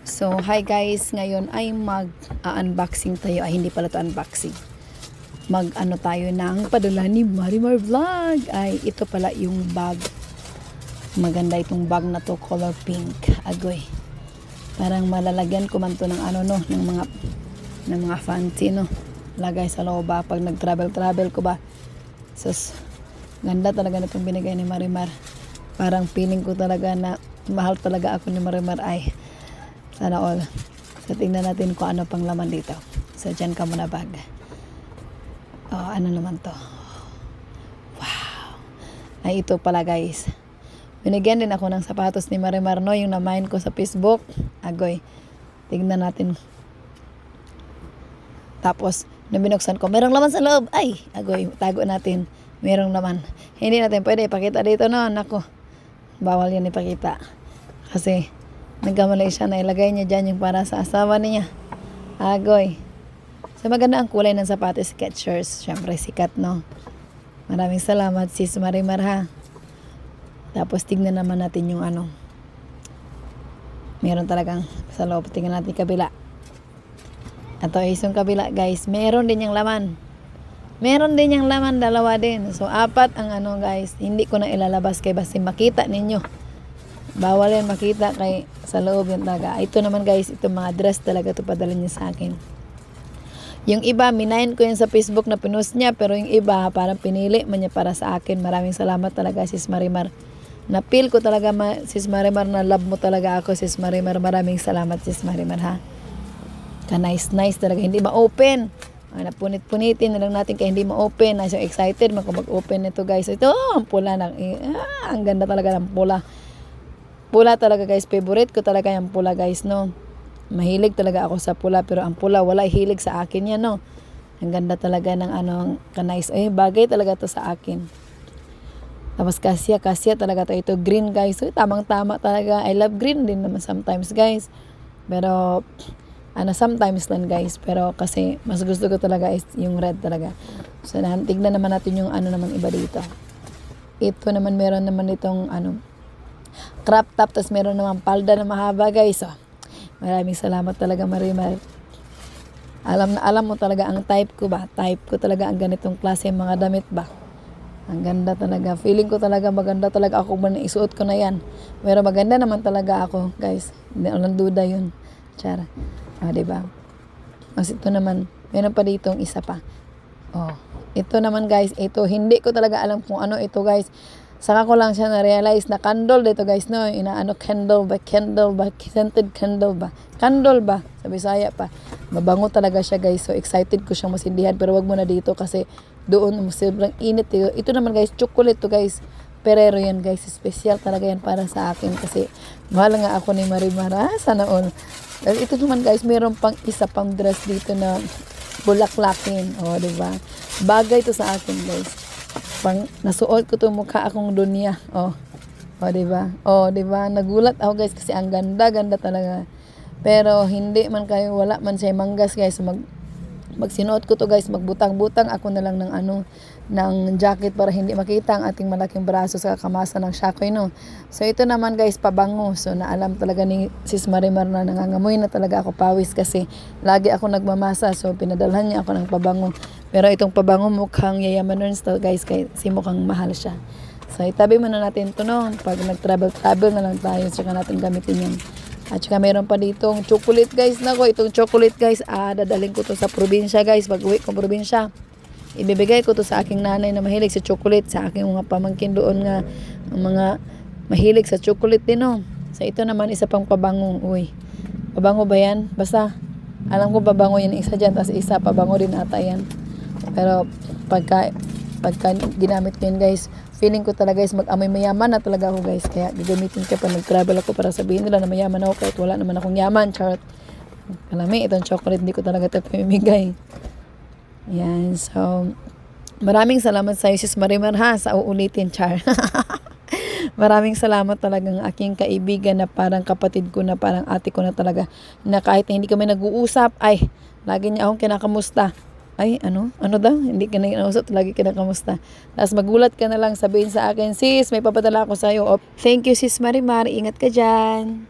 So, hi guys, ngayon ay mag-unboxing tayo. Ay, hindi pala to unboxing. Mag-ano tayo ng padala ni Marimar Vlog. Ay, ito pala yung bag. Maganda itong bag na to, color pink. Agoy. Parang malalagyan ko man to ng ano no, ng mga fancy no. Lagay sa loob ba pag nag-travel ko ba. Sus, ganda talaga na itong binigay ni Marimar. Parang feeling ko talaga na mahal talaga ako ni Marimar. Ay, sana all. So, tingnan natin kung ano pang laman dito. So, dyan ka muna bag. Oh, ano naman to? Wow. Ay, ito pala guys. Binigyan din ako ng sapatos ni Marimar, no? Yung namain ko sa Facebook. Agoy. Tingnan natin. Tapos, nung binuksan ko, merong laman sa loob. Ay, agoy. Tago natin. Merong laman. Hindi natin pwede ipakita dito, no? Nako. Bawal yan ipakita. Kasi, nagkamali siya na ilagay niya dyan yung para sa asawa niya. Agoy. So, maganda ang kulay ng sapatos, Skechers. Siyempre, sikat, no? Maraming salamat, sis Marimar, ha? Tapos, tignan naman natin yung ano. Meron talagang sa loob. Tingnan natin kabila. Ito is yung kabila, guys. Meron din yung laman. Meron din yung laman, dalawa din. So, 4 ang ano, guys. Hindi ko na ilalabas kay basta makita ninyo. Bawal yan makita kay sa loob yung talaga. Ito naman guys, ito mga dress talaga ito padala niya sa akin. Yung iba, minayin ko yan sa Facebook na pinost niya, pero yung iba, parang pinili man niya para sa akin. Maraming salamat talaga, sis Marimar. Na-feel ko talaga, sis Marimar, na love mo talaga ako, sis Marimar. Maraming salamat, sis Marimar, ha? Ka-nice talaga, hindi ma-open. Napunit-punitin na lang natin kaya hindi ma-open. I'm so excited mag-open nito guys. Ito, ang pula. Ang ganda talaga ng pula. Pula talaga guys, favorite ko talaga yung pula guys, no. Mahilig talaga ako sa pula, pero ang pula wala hilig sa akin yan, no. Ang ganda talaga ng ano, ka-nice. Bagay talaga to sa akin. Tapos kasya talaga to. Ito green guys. So, tamang-tama talaga. I love green din naman sometimes guys. Pero sometimes lang guys. Pero kasi mas gusto ko talaga is yung red talaga. So, tignan naman natin yung ano naman iba dito. Ito naman meron naman itong crop top, tapos meron namang palda na mahaba guys. So, maraming salamat talaga Marimar. Alam mo talaga ang type ko ba? Type ko talaga ang ganitong klase mga damit ba? Ang ganda talaga. Feeling ko talaga maganda talaga ako kung isuot ko na yan. Pero maganda naman talaga ako guys. Hindi walang duda yun. Chara. Diba? Mas ito naman, meron pa ditong isa pa. Ito naman guys, ito hindi ko talaga alam kung ano ito guys. Saka ko lang siya na-realize na candle dito guys, no? Candle ba? Scented candle ba? Candle ba? Sa Bisaya pa. Mabango talaga siya guys. So excited ko siyang masindihan. Pero wag mo na dito kasi doon sobrang init. Ito naman guys, chocolate to guys. Perero yan guys. Special talaga yan para sa akin. Kasi mahal nga ako ni Marimar. Sana all. Ito naman guys, meron pang isa pang dress dito na bulaklakin. Diba? Bagay to sa akin guys. Nasuot ko to mukha akong dunya. Diba? Diba? Nagulat ako guys kasi ang ganda talaga. Pero hindi man kayo, wala man siya manggas guys. Magsinuot ko to guys, magbutang-butang ako na lang ng jacket para hindi makita ang ating malaking braso sa kamasa ng shakoy, no. So ito naman guys, pabango. So naalam talaga ni sis Marimar na nangangamoy na talaga ako pawis kasi lagi ako nagmamasa. So pinadalhan niya ako ng pabango. Pero itong pabango mukhang yayaman to guys, kasi mukhang mahal siya. So itabi muna natin to, no. Pag nag-travel na lang tayo, saka natin gamitin yan. At saka meron pa ditong chocolate guys. Nako, itong chocolate guys, dadaling ko to sa probinsya guys. Pag uwi ko probinsya, ibibigay ko to sa aking nanay na mahilig sa chocolate. Sa aking mga pamangkin doon nga, mga mahilig sa chocolate din, no. So ito naman isa pang pabango. Pabango ba yan? Basta, alam ko pabango yan isa dyan. Tapos isa pabango din ata yan. Pero pagka ginamit ko yun guys, feeling ko talaga guys, mag-amoy mayaman na talaga ako guys. Kaya gagamitin ko pa nag-travel ako para sabihin nila na mayaman ako kahit wala naman akong yaman. Charot. Kalami, itong chocolate hindi ko talaga ito pamimigay. Yan. So, maraming salamat sa sis Marimar, ha, sa uulitin, char. Maraming salamat talagang aking kaibigan na parang kapatid ko, na parang ate ko na talaga, na kahit na hindi kami nag-uusap, ay, lagi niya akong kinakamusta. Ay, ano daw? Hindi ka na kinausap, lagi ka na kamusta. Tapos magulat ka na lang, sabihin sa akin, sis, may papadala ako sa'yo. Thank you, sis Marimar. Ingat ka dyan.